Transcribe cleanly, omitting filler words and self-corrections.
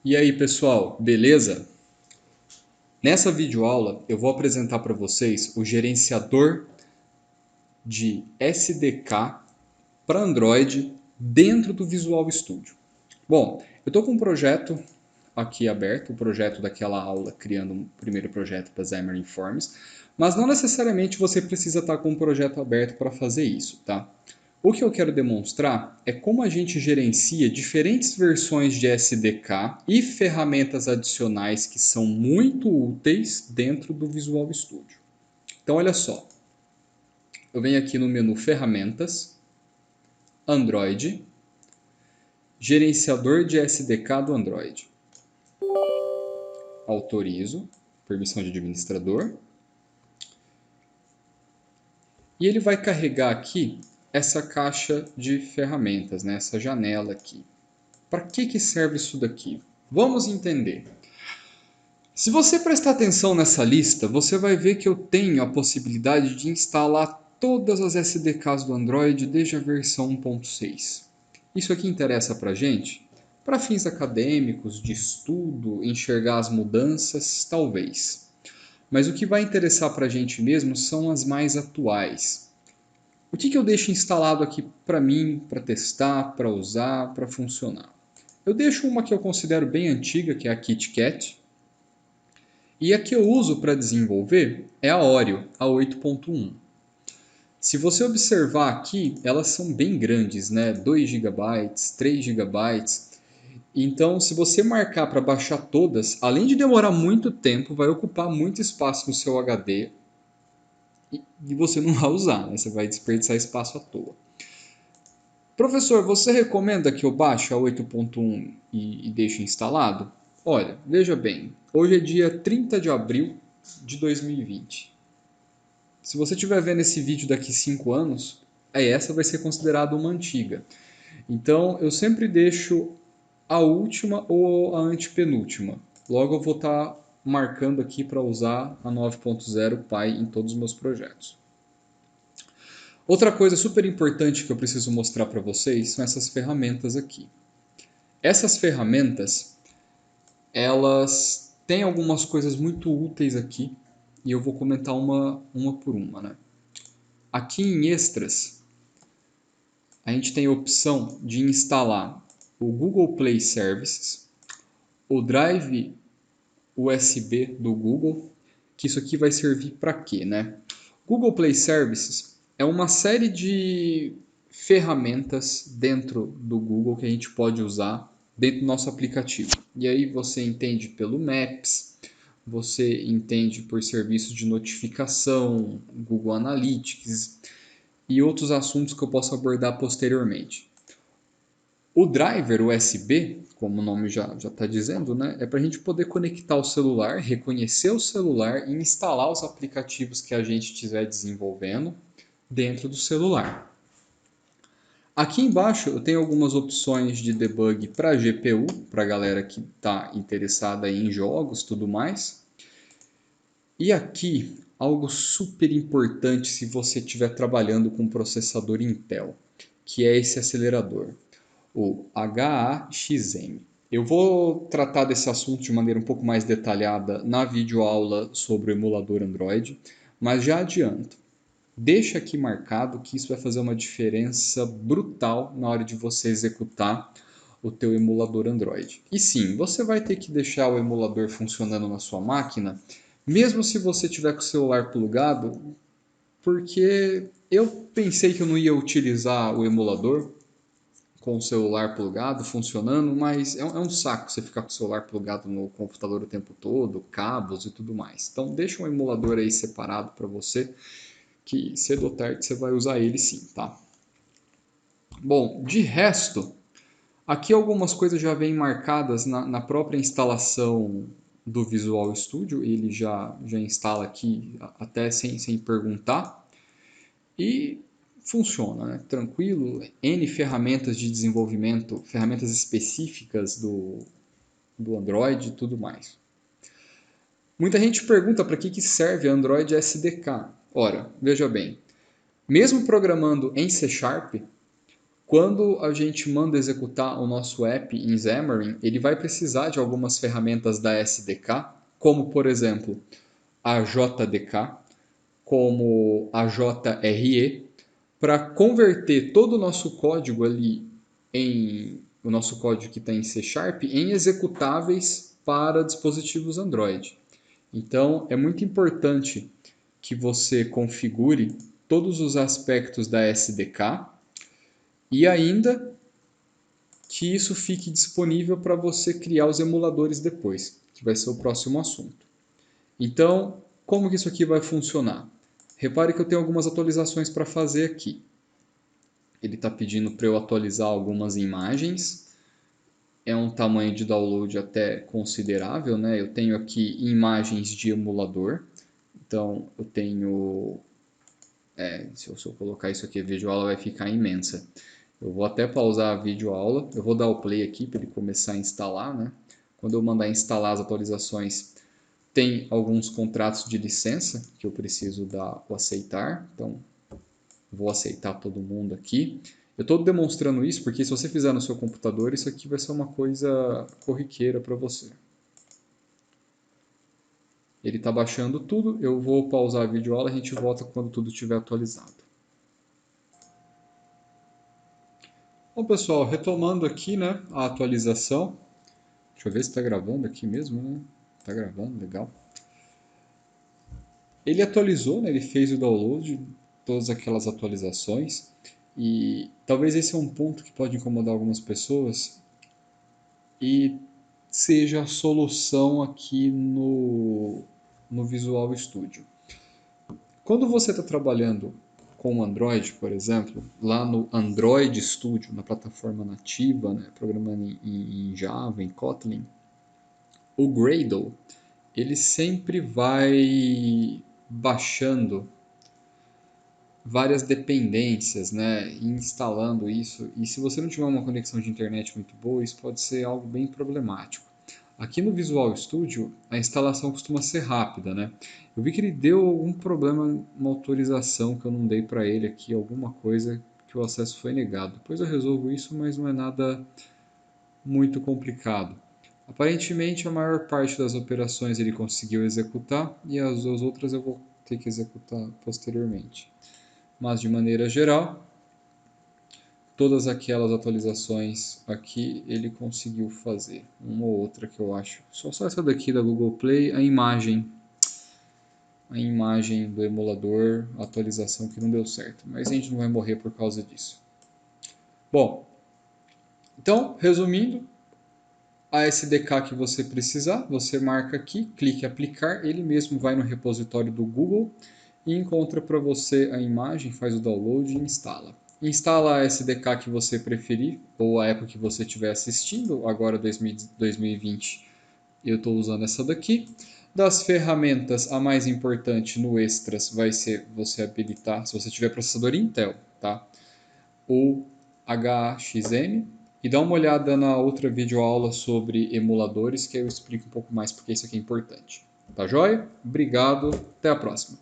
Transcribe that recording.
E aí, pessoal, beleza? Nessa videoaula eu vou apresentar para vocês o gerenciador de SDK para Android dentro do Visual Studio. Bom, eu estou com um projeto aqui aberto, o projeto daquela aula criando um primeiro projeto para Xamarin Forms, mas não necessariamente você precisa estar com um projeto aberto para fazer isso, tá? O que eu quero demonstrar é como a gente gerencia diferentes versões de SDK e ferramentas adicionais que são muito úteis dentro do Visual Studio. Então, olha só, eu venho aqui no menu Ferramentas, Android, Gerenciador de SDK do Android. Autorizo, permissão de administrador. E ele vai carregar aqui essa caixa de ferramentas, né? Essa janela aqui. Para que serve isso daqui? Vamos entender. Se você prestar atenção nessa lista, você vai ver que eu tenho a possibilidade de instalar todas as SDKs do Android desde a versão 1.6. Isso aqui interessa para a gente? Para fins acadêmicos, de estudo, enxergar as mudanças, talvez. Mas o que vai interessar para a gente mesmo são as mais atuais. O que eu deixo instalado aqui para mim, para testar, para usar, para funcionar? Eu deixo uma que eu considero bem antiga, que é a KitKat. E a que eu uso para desenvolver é a Oreo, a 8.1. Se você observar aqui, elas são bem grandes, né? 2 GB, 3 GB. Então, se você marcar para baixar todas, além de demorar muito tempo, vai ocupar muito espaço no seu HD e você não vai usar, né? Você vai desperdiçar espaço à toa. Professor, você recomenda que eu baixe a 8.1 e deixe instalado? Olha, veja bem, hoje é dia 30 de abril de 2020. Se você estiver vendo esse vídeo daqui 5 anos, essa vai ser considerada uma antiga. Então, eu sempre deixo a última ou a antepenúltima. Logo, eu vou estar marcando aqui para usar a 9.0 Pi em todos os meus projetos. Outra coisa super importante que eu preciso mostrar para vocês são essas ferramentas aqui. Essas ferramentas, elas têm algumas coisas muito úteis aqui e eu vou comentar uma por uma, né? Aqui em Extras, a gente tem a opção de instalar o Google Play Services, o Drive USB do Google, que isso aqui vai servir para quê, né? Google Play Services é uma série de ferramentas dentro do Google que a gente pode usar dentro do nosso aplicativo. E aí você entende pelo Maps, você entende por serviços de notificação, Google Analytics e outros assuntos que eu posso abordar posteriormente. O driver USB, como o nome já está dizendo, né, é para a gente poder conectar o celular, reconhecer o celular e instalar os aplicativos que a gente estiver desenvolvendo dentro do celular. Aqui embaixo eu tenho algumas opções de debug para GPU, para a galera que está interessada em jogos e tudo mais. E aqui, algo super importante se você estiver trabalhando com processador Intel, que é esse acelerador, o HAXM. Eu vou tratar desse assunto de maneira um pouco mais detalhada na videoaula sobre o emulador Android, mas já adianto, deixa aqui marcado que isso vai fazer uma diferença brutal na hora de você executar o teu emulador Android. E sim, você vai ter que deixar o emulador funcionando na sua máquina, mesmo se você tiver com o celular plugado, porque eu pensei que eu não ia utilizar o emulador com o celular plugado, funcionando, mas é um saco você ficar com o celular plugado no computador o tempo todo, cabos e tudo mais. Então deixa um emulador aí separado para você, que cedo ou tarde você vai usar ele sim, tá? Bom, de resto, aqui algumas coisas já vêm marcadas na própria instalação do Visual Studio, ele já instala aqui até sem perguntar. E funciona, né? Tranquilo. N ferramentas de desenvolvimento, ferramentas específicas do Android e tudo mais. Muita gente pergunta para que serve Android SDK. Ora, veja bem, mesmo programando em C Sharp, Quando a gente manda executar o nosso app em Xamarin, ele vai precisar de algumas ferramentas da SDK, como por exemplo a JDK, como a JRE, para converter todo o nosso código ali o nosso código que está em C Sharp em executáveis para dispositivos Android. Então é muito importante que você configure todos os aspectos da SDK e ainda que isso fique disponível para você criar os emuladores depois, que vai ser o próximo assunto. Então, como que isso aqui vai funcionar? Repare que eu tenho algumas atualizações para fazer aqui. Ele está pedindo para eu atualizar algumas imagens. É um tamanho de download até considerável, né? Eu tenho aqui imagens de emulador. Então, eu tenho... se eu colocar isso aqui, a videoaula vai ficar imensa. Eu vou até pausar a videoaula. Eu vou dar o play aqui para ele começar a instalar, né? Quando eu mandar instalar as atualizações, tem alguns contratos de licença que eu preciso dar o aceitar. Então, vou aceitar todo mundo aqui. Eu estou demonstrando isso porque se você fizer no seu computador, isso aqui vai ser uma coisa corriqueira para você. Ele está baixando tudo, eu vou pausar a videoaula e a gente volta quando tudo estiver atualizado. Bom, pessoal, retomando aqui, né, a atualização. Deixa eu ver se está gravando aqui mesmo, né? Está gravando, legal. Ele atualizou, né, ele fez o download, todas aquelas atualizações. E talvez esse é um ponto que pode incomodar algumas pessoas e seja a solução aqui no Visual Studio. Quando você está trabalhando com Android, por exemplo, lá no Android Studio, na plataforma nativa, né, programando em Java, em Kotlin, o Gradle ele sempre vai baixando várias dependências, né, e instalando isso. E se você não tiver uma conexão de internet muito boa, isso pode ser algo bem problemático. Aqui no Visual Studio, a instalação costuma ser rápida, né? Eu vi que ele deu algum problema na autorização que eu não dei para ele aqui, alguma coisa que o acesso foi negado. Depois eu resolvo isso, mas não é nada muito complicado. Aparentemente, a maior parte das operações ele conseguiu executar e as outras eu vou ter que executar posteriormente. Mas de maneira geral, todas aquelas atualizações aqui ele conseguiu fazer. Uma ou outra que eu acho. Só essa daqui da Google Play, a imagem do emulador, a atualização que não deu certo. Mas a gente não vai morrer por causa disso. Bom, então, resumindo, a SDK que você precisar, você marca aqui, clique em aplicar, ele mesmo vai no repositório do Google e encontra para você a imagem, faz o download e instala. Instala a SDK que você preferir, ou a época que você estiver assistindo, agora 2020 eu estou usando essa daqui. Das ferramentas, a mais importante no Extras vai ser você habilitar, se você tiver processador Intel, tá? O HXM, e dá uma olhada na outra videoaula sobre emuladores, que eu explico um pouco mais porque isso aqui é importante. Tá joia? Obrigado, até a próxima.